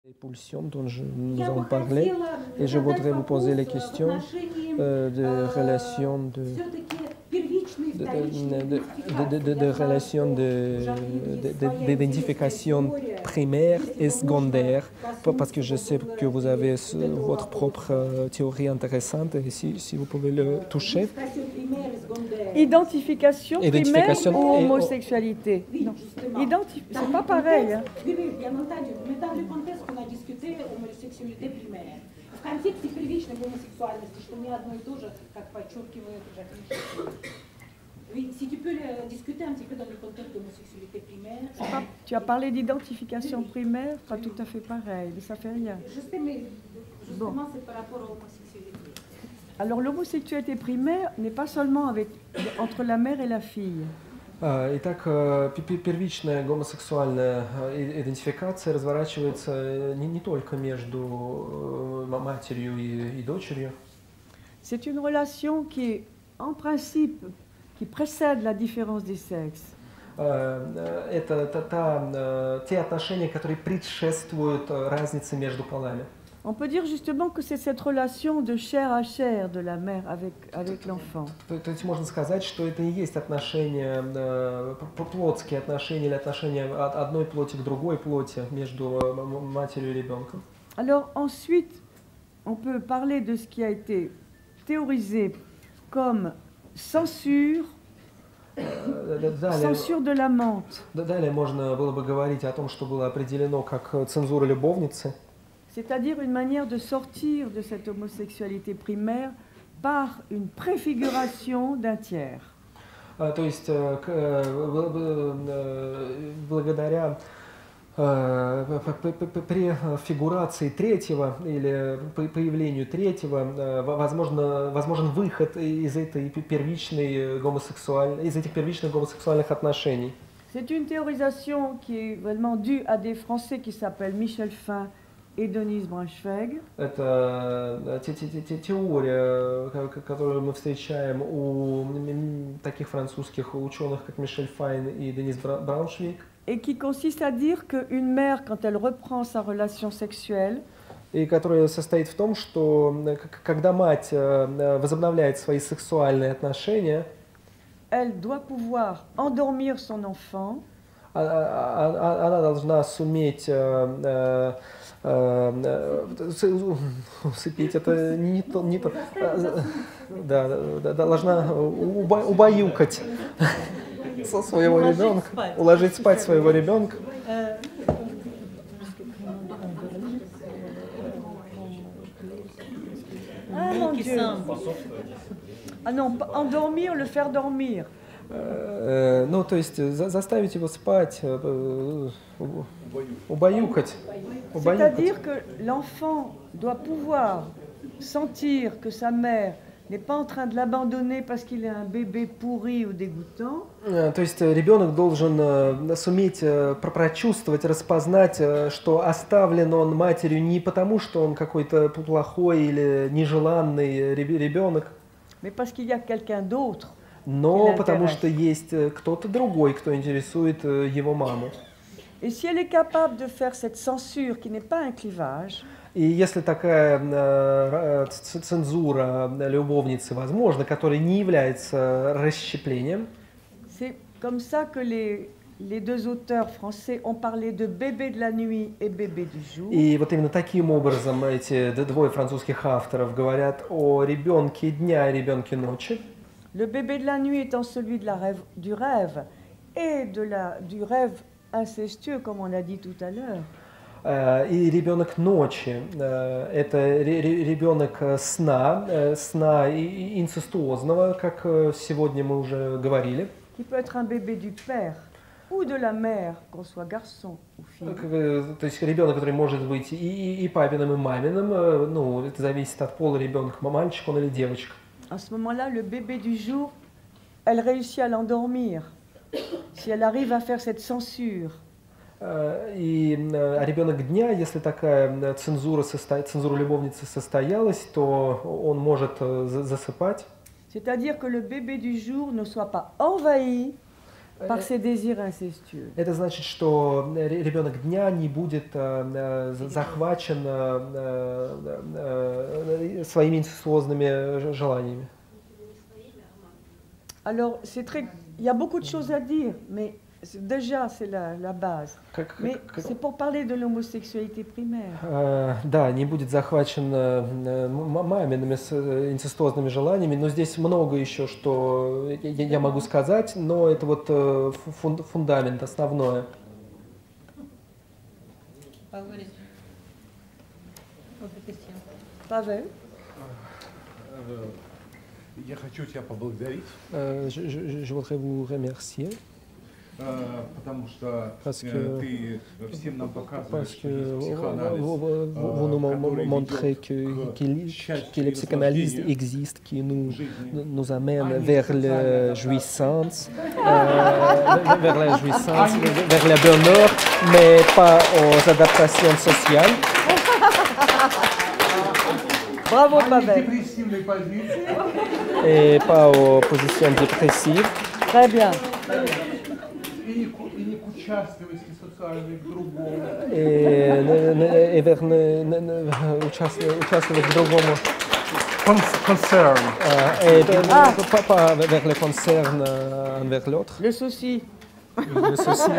Les pulsions dont nous avons parlé, et je voudrais vous poser la question de relation d'identification primaire et secondaire, parce que je sais que vous avez votre propre théorie intéressante, et si vous pouvez le toucher. Identification primaire ou homosexualité? Non, c'est pas pareil. Hein. Dans le contexte qu'on a discuté homosexualité primaire. В контексте первичной гомосексуальности, что не одно и то же, как подчеркивает Жаклин. Oui, si tu peux discuter un petit peu dans le contexte de l'homosexualité primaire. Tu as parlé d'identification primaire, pas tout à fait pareil, mais ça fait rien. Je sais, mais justement, c'est par rapport à l'homosexualité. Alors l'homosexualité primaire n'est pas seulement entre la mère et la fille. Итак, первичная гомосексуальная идентификация разворачивается не только между матерью и дочерью. C'est une relation qui est, en principe, qui précède la différence des sexes. Это те отношения, которые предшествуют разнице между полами. On peut dire justement que c'est cette relation de chair à chair de la mère avec l'enfant. То есть можно сказать, что это и есть отношения, плотские отношения или отношения от одной плоти к другой плоти между матерью и ребенком. Alors ensuite, on peut parler de ce qui a été théorisé comme censure de l'amante. Далее можно было бы говорить о том, что было определено как цензура любовницы. C'est-à-dire une manière de sortir de cette homosexualité primaire par une préfiguration d'un tiers. То есть благодаря префигурации третьего или появлению третьего возможен выход из этих первичных гомосексуальных отношений. C'est une théorisation qui est vraiment due à des Français qui s'appellent Michel Fin et Denise Braunschweig. Это теория, которую мы встречаем у таких французских ученых, как Мишель Файн и Денис Брауншвейг. Et qui consiste à dire qu'une mère, quand elle reprend sa relation sexuelle, и которая состоит в том, что когда мать возобновляет свои сексуальные отношения, elle doit pouvoir endormir son enfant. Она должна суметь усыпить, это не то, должна убаюкать своего ребенка, уложить спать своего ребенка. Ah mon Dieu. Ah non, endormir, le faire dormir. Ну, то есть заставить его спать, убаюкать. C'est-à-dire que l'enfant doit pouvoir sentir que sa mère n'est pas en train de l'abandonner parce qu'il est un bébé pourri ou dégoûtant. То есть ребенок должен суметь прочувствовать, распознать, что оставлен он матерью не потому, что он какой-то плохой или нежеланный ребенок, mais parce qu'il y a quelqu'un d'autre. Но потому что есть кто-то другой, кто интересует его маму. Et si elle est capable de faire cette censure qui n'est pas un clivage, и если такая цензура любовницы возможна, которая не является расщеплением, c'est comme ça que les deux auteurs français ont parlé de bébé de la nuit et bébé du jour. И вот именно таким образом эти двое французских авторов говорят о ребенке дня и ребенке ночи. Le bébé de la nuit étant celui du rêve et du rêve incestueux, comme on l'a dit tout à l'heure. И ребенок ночи – это ребенок сна инцестуозного, как сегодня мы уже говорили. Qui peut être un bébé du père ou de la mère, qu'on soit garçon ou fille. То есть ребенок, который может быть и папиным, и маминым, ну, это зависит от пола ребенка, мальчик он или девочка. À ce moment-là, le bébé du jour, elle réussit à l'endormir, si elle arrive à faire cette censure. И ребенок дня, если такая цензура любовницы состоялась, то он может засыпать. C'est-à-dire que le bébé du jour ne soit pas envahi par ses désirs incestueux. Это значит, что ребенок дня не будет захвачен своими инцестуозными желаниями. Alors, il y a beaucoup de choses à dire, mais déjà, c'est la base. Mais c'est pour parler de l'homosexualité primaire. Да, не будет захвачен мамиными инцестуозными желаниями, но здесь много еще, что я могу сказать, но это вот фундамент, основное. Pavel? Я хочу тебя поблагодарить. Je voudrais vous remercier. Потому что Parce que, ты всем нам показываешь, parce что que есть психоанализ, vous nous montrez que les psychanalystes existent, qui nous amènent vers la jouissance, vers le bonheur, mais pas aux adaptations sociales. Bravo, а не в Pavel. депрессивной позиции. Et pas aux positions dépressives. Très bien. И не к участливости социальной к другому. Et vers участвовать в другому. Concern. Et pas vers le concern envers l'autre. Le souci. Le souci.